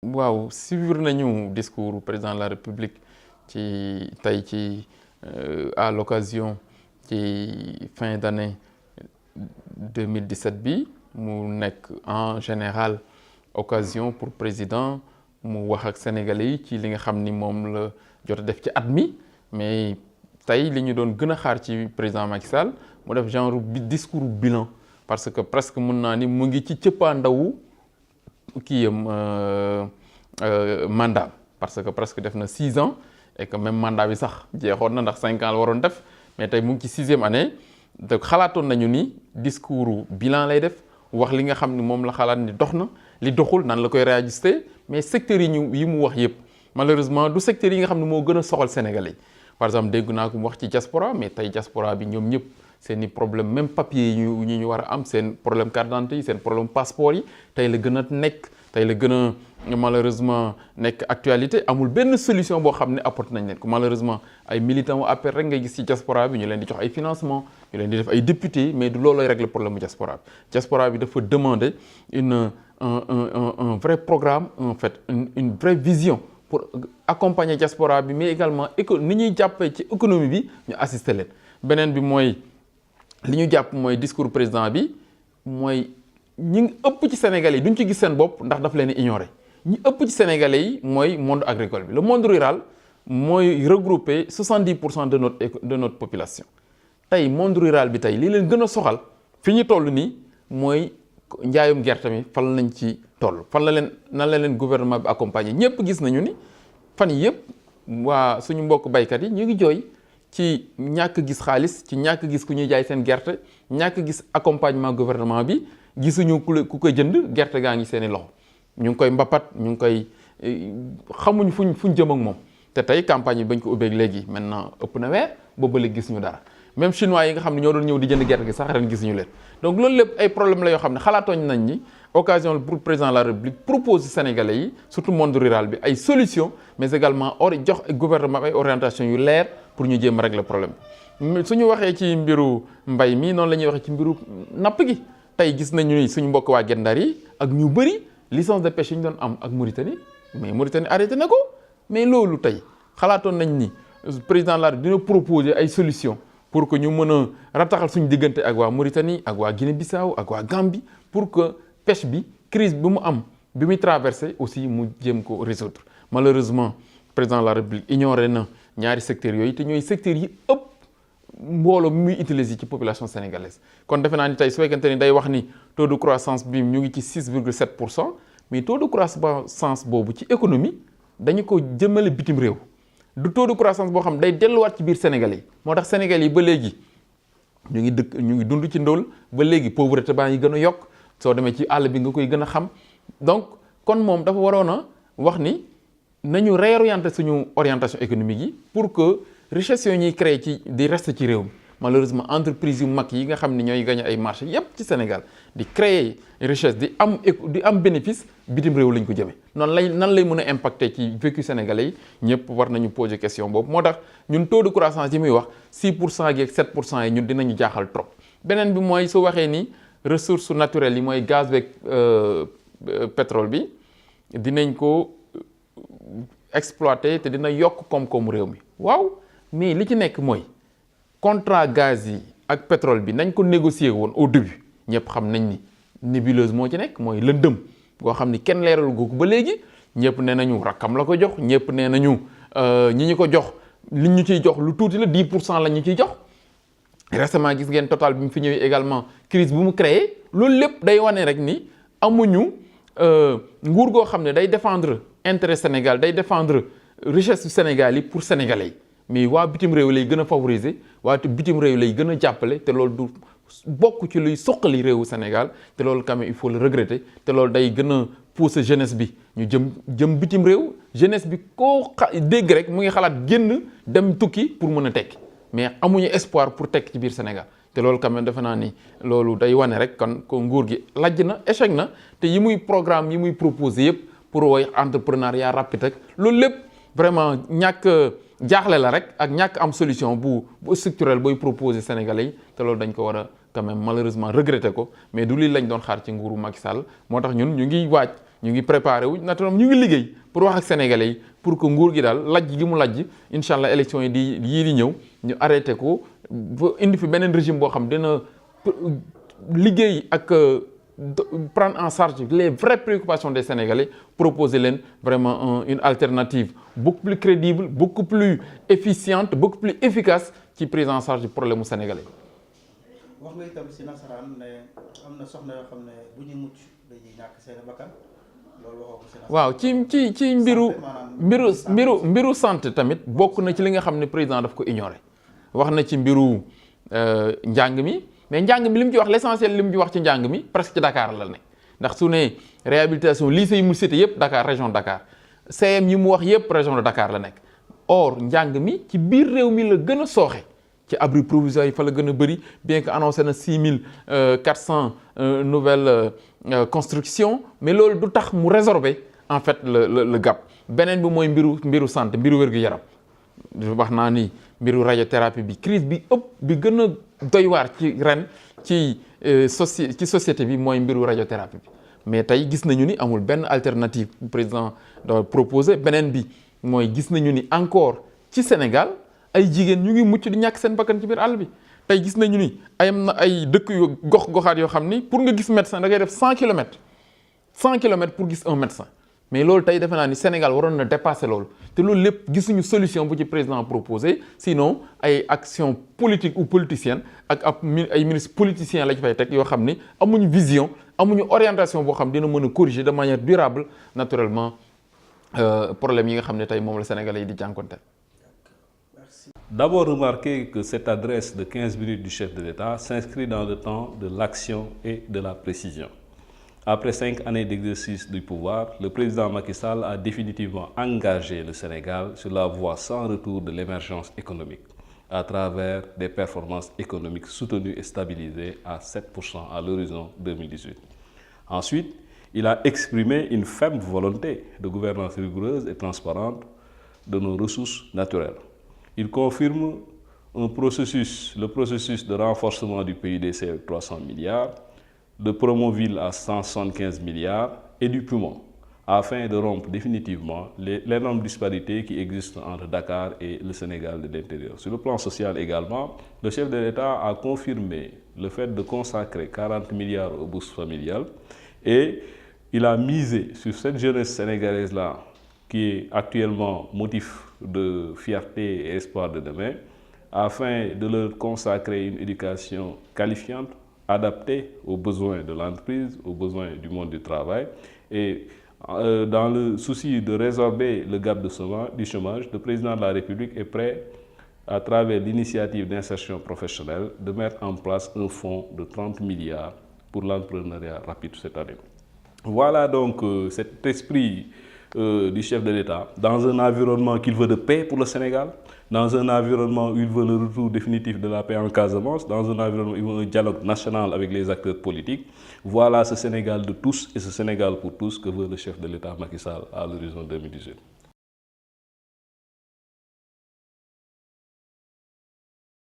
waaw suivre nañu discours président de la république ci tey ci à l'occasion ci fin d'année 2017 bi mu nekk en général occasion pour président mu wax ak sénégalais yi ci li nga xam ni moom la jot a def ci at mi mais tey li ñu doon gën a xaar ci président Macky Sall mu def genre discours bilan parce que presque mën naa ni mu ngi ci cëppaandawu kii mandat parce que presque def na 6 ans et que même mandat bi sax jeexoon na ndax 5 ans la waroon def mais tey mu ngi ci 6e année donc xalaatoon nañu ni discours bilan lay def wax li nga xam ni moom la xalaat ni dox na li doxul nan la koy réajuster mais secteurs yi mu wax yëpp malheureusement du secteurs yi nga xam ne moo gën a soxal Sénégalais yi par exemple dégg naa ko mu wax ci diaspora mais tey diaspora bi ñoom ñëpp seen i problème même papier yi ñu war a am seen problème carte d'identité yi seen problème passeport yi tey la gën a nekk tey la gën a malheureusement nekk actualité amul benn solution boo xam ne apporté nañ leen ko malheureusement ay militants APR rek ngay gis ci diaspora bi ñu leen di jox ay financement ñu leen di def ay députés mais du loolooy régler problème mu diaspora bi dafa demander un vrai programme en fait une vraie vision pour accompagner diaspora bi mais également ni ñuy jàppee ci économie bi ñu assister leen beneen bi mooy li ñu jàpp mooy discours président bi mooy ñi ëpp ci Sénégalais yi duñ ci gis seen bopp ndax daf leen ignorer ñi ëpp ci Sénégalais yi mooy monde agricole bi le monde rural mooy regrouper 70% de notre population tey monde rural bi tey li leen gën a soxal fi ñu toll nii mooy njaayum gerte mi fan lañ ci toll fan la leen nan la leen gouvernement bi accompagner ñëpp gis nañu ni fan yii yëpp waa suñu mbokk baykat yi ñu ngi jooy ci ñàkk gis xaalis ci ñàkk gis ku ñuy jaay seen gerte ñàkk gis accompagnement gouvernement bi gisuñu ku ko jënd gerte gaa ngi seeni loxo ñu ngi koy mbapat ñu ngi koy xamuñ fuñ jëm ak moom te tey campagne bi bañ ko ubbeeg léegi maintenant ëpp na weer boobu léegi gisuñu dara même chinois yi nga xam ne ñoo doon ñëw di jënd gerte gi sax ren gisuñu leen donc loolu lépp ay problème la yoo xam ne xalaatooñ nañ ni occasion pour président de la République proposer Sénégalais yi surtout monde rural bi ay solution mais également jox gouvernement ay orientation yu leer pour ñu jéem a régler problème suñu waxee ci mbiru mbay mi noonu la ñuy waxee ci mbiru napp gi tey gis nañu ni suñu mbokk waa Guet Ndar yi ak ñu bëri licence de pêche yi ñu doon am ak Mauritanie mais Mauritanie arrêté na ko mais loolu tey xalaatoon nañ ni président de la République dina proposer ay solution pour que ñu mën a rataxal suñu diggante ak waa Mauritanie ak waa Guinée-Bissau ak waa Gambie pour que pêche bi crise bi mu am bi muy traversé aussi mu jéem ko résoudre malheureusement président de la République ignoré na ñaari secteurs yooyu te ñooy secteurs yi ëpp mbooloo mi muy utiliser ci population sénégalaise kon defe naa ni tey su fekkente ni day wax ni taux de croissance bi ñu ngi ci 6,7% mais taux de croissance boobu ci économie dañu ko jëmale bitim réew du taux de croissance boo xam day delluwaat ci biir Sénégalais yi moo tax Sénégalais yi ba léegi ñu ngi dund ci ndóol ba léegi pauvreté baa ngi gën a yokk soo demee ci àll bi nga koy gën a xam donc kon moom dafa waroon a wax ni nañu réorienter suñu orientation économique yi pour que richesse yooyu ñuy créer ci di reste ci réew mi malheureusement entreprise yu mag yi nga xam ne ñooy gagné ay marché yépp ci Sénégal di créer richesse di am bénéfice bitim réew lañ ko jëmee nan lay mën a impacter ci vécu sénégalais yi ñëpp war nañu poser question boobu moo tax ñun taux de croissance yi muy wax 6% ak 7% yi ñun dinañu jaaxal trop beneen bi mooy su waxee ni ressources naturelles yi mooy gaz beeg pétrole bi dinañ ko exploiter te dina yokk koom-koomu réew mi waaw mais li ci nekk mooy contrat gaz yi ak pétrole bi nañ ko négocier woon au début ñëpp xam nañ ni nébuleuse moo ci nekk mooy lëndëm goo xam ni kenn leeral googu ba léegi ñëpp nee nañu rakkam la ko jox ñëpp nee nañu ñi ñu ko jox li ñu ciy jox lu tuuti la 10% la ñu ciy jox récemment gis ngeen Total bi mu fi ñëwee également crise bu mu créé loolu lépp day wane rek ni amuñu nguur goo xam ne day défendre intérêt Sénégal day défendre richesse du Sénégal yi pour sénégalais yi mais waa bitim réew lay gën a favoriser waa bitim réew lay gën a jàppale te loolu du bokk ci luy suqali réewu Sénégal te loolu quand même il faut le regretter te loolu day gën a pousser jeunesse bi ñu jëm bitim réew jeunesse bi koo dégg rek mu ngi xalaat génn dem tukki pour mën a tekki mais amuñu espoir pour tekki ci biir Sénégal te loolu quand même defe naa ni loolu day wane rek kon ko nguur gi lajj na échec na te yi muy programme yi muy proposé yëpp pour woy entrepreneuriat rapide rek loolu lépp vraiment ñàkk jaaxle la rek ak ñàkk am solution bu structurel booy proposer Sénégalais yi te loolu dañ ko war a quand même malheureusement regretter ko mais du lii lañ doon xaar ci nguuru Macky Sall moo tax ñun ñu ngi waaj ñu ngi préparé wu naturellement ñu ngi liggéey pour wax ak sénégalais yi pour que nguur gi daal lajj gi mu lajj incha allah élection yi yii di ñëw ñu arrêté ko ba indi fi beneen régime boo xam dina liggéey ak prendre en charge les vraies préoccupations des sénégalais proposer leen vraiment une alternative beaucoup plus crédible beaucoup plus efficiente beaucoup plus efficace ci prise en charge du problème mu sénégalais. wax nga itam si nasaraan ne am na soxna yoo xam ne bu ñuy mucc dañuy ñàkk seen bakkan loolu waxoo ko si nasaraan. waaw ci mbiru santé tamit bokk na ci li nga xam ne président daf ko ignoré wax na ci mbiru njàng mi mais njàng mi li mu ci wax l'essentiel li mu ci wax ci njàng mi presque ci Dakar la ne ndax su ne réhabilitation lycée yi mu cité yëpp Dakar région de Dakar CM yi mu wax yëpp région de Dakar la nekk or njàng mi ci biir réew mi la gën a sooxe. ci abri provisoire yi fa la gën a bëri bien que annoncé na 6400 nouvelles constructions mais loolu du tax mu résorber en fait le gap beneen bi mooy mbiru santé mbiru wér-gu-yaram wax naa ni mbiru radiothérapie bi crise bi bi gën a doy waar ci ren ci société bi mooy mbiru radiothérapie bi mais tey gis nañu ni amul benn alternative président da proposé beneen bi mooy gis nañu ni encore ci Sénégal ay jigéen ñu ngi mucc di ñàkk seen bakkan ci biir àll bi tey gis nañu ni am na ay dëkk yu goxaat yoo xam ni pour nga gis médecin da ngay def 100 kilomètres pour gis un médecin mais loolu tey defe naa ni Sénégal waroon na dépasser loolu te loolu lépp gisuñu solution bu ci président proposé sinon ay action politique ou politicienne ak ay ministres politiciens la ci fay teg yoo xam ni amuñu vision amuñu orientation boo xam dina mën a corriger de manière durable naturellement problème yi nga xam ne tey moom la Sénégalais yi di jànkonteel. D'abord, remarquez que cette adresse de 15 minutes du chef de l'État s'inscrit dans le temps de l'action et de la précision. Après 5 années d'exercice du pouvoir, le président Macky Sall a définitivement engagé le Sénégal sur la voie sans retour de l'émergence économique à travers des performances économiques soutenues et stabilisées à 7% à l'horizon 2018. Ensuite, il a exprimé une ferme volonté de gouvernance rigoureuse et transparente de nos ressources naturelles. Il confirme le processus de renforcement du PUDC avec 300 milliards, de Promoville à 175 milliards et du Poumon, afin de rompre définitivement l'énorme disparité qui existe entre Dakar et le Sénégal de l'intérieur. Sur le plan social également, le chef de l'État a confirmé le fait de consacrer 40 milliards aux bourses familiales et il a misé sur cette jeunesse sénégalaise-là qui est actuellement motif de fierté et espoir de demain, afin de leur consacrer une éducation qualifiante, adaptée aux besoins de l'entreprise, aux besoins du monde du travail. Et dans le souci de résorber le gap du chômage, le président de la République est prêt, à travers l'initiative d'insertion professionnelle, de mettre en place un fonds de 30 milliards pour l'entrepreneuriat rapide cette année. Voilà donc cet esprit du chef de l'État, dans un environnement qu'il veut de paix pour le Sénégal, dans un environnement où il veut le retour définitif de la paix en Casamance, dans un environnement où il veut un dialogue national avec les acteurs politiques. Voilà ce Sénégal de tous et ce Sénégal pour tous que veut le chef de l'État Macky Sall à l'horizon 2018.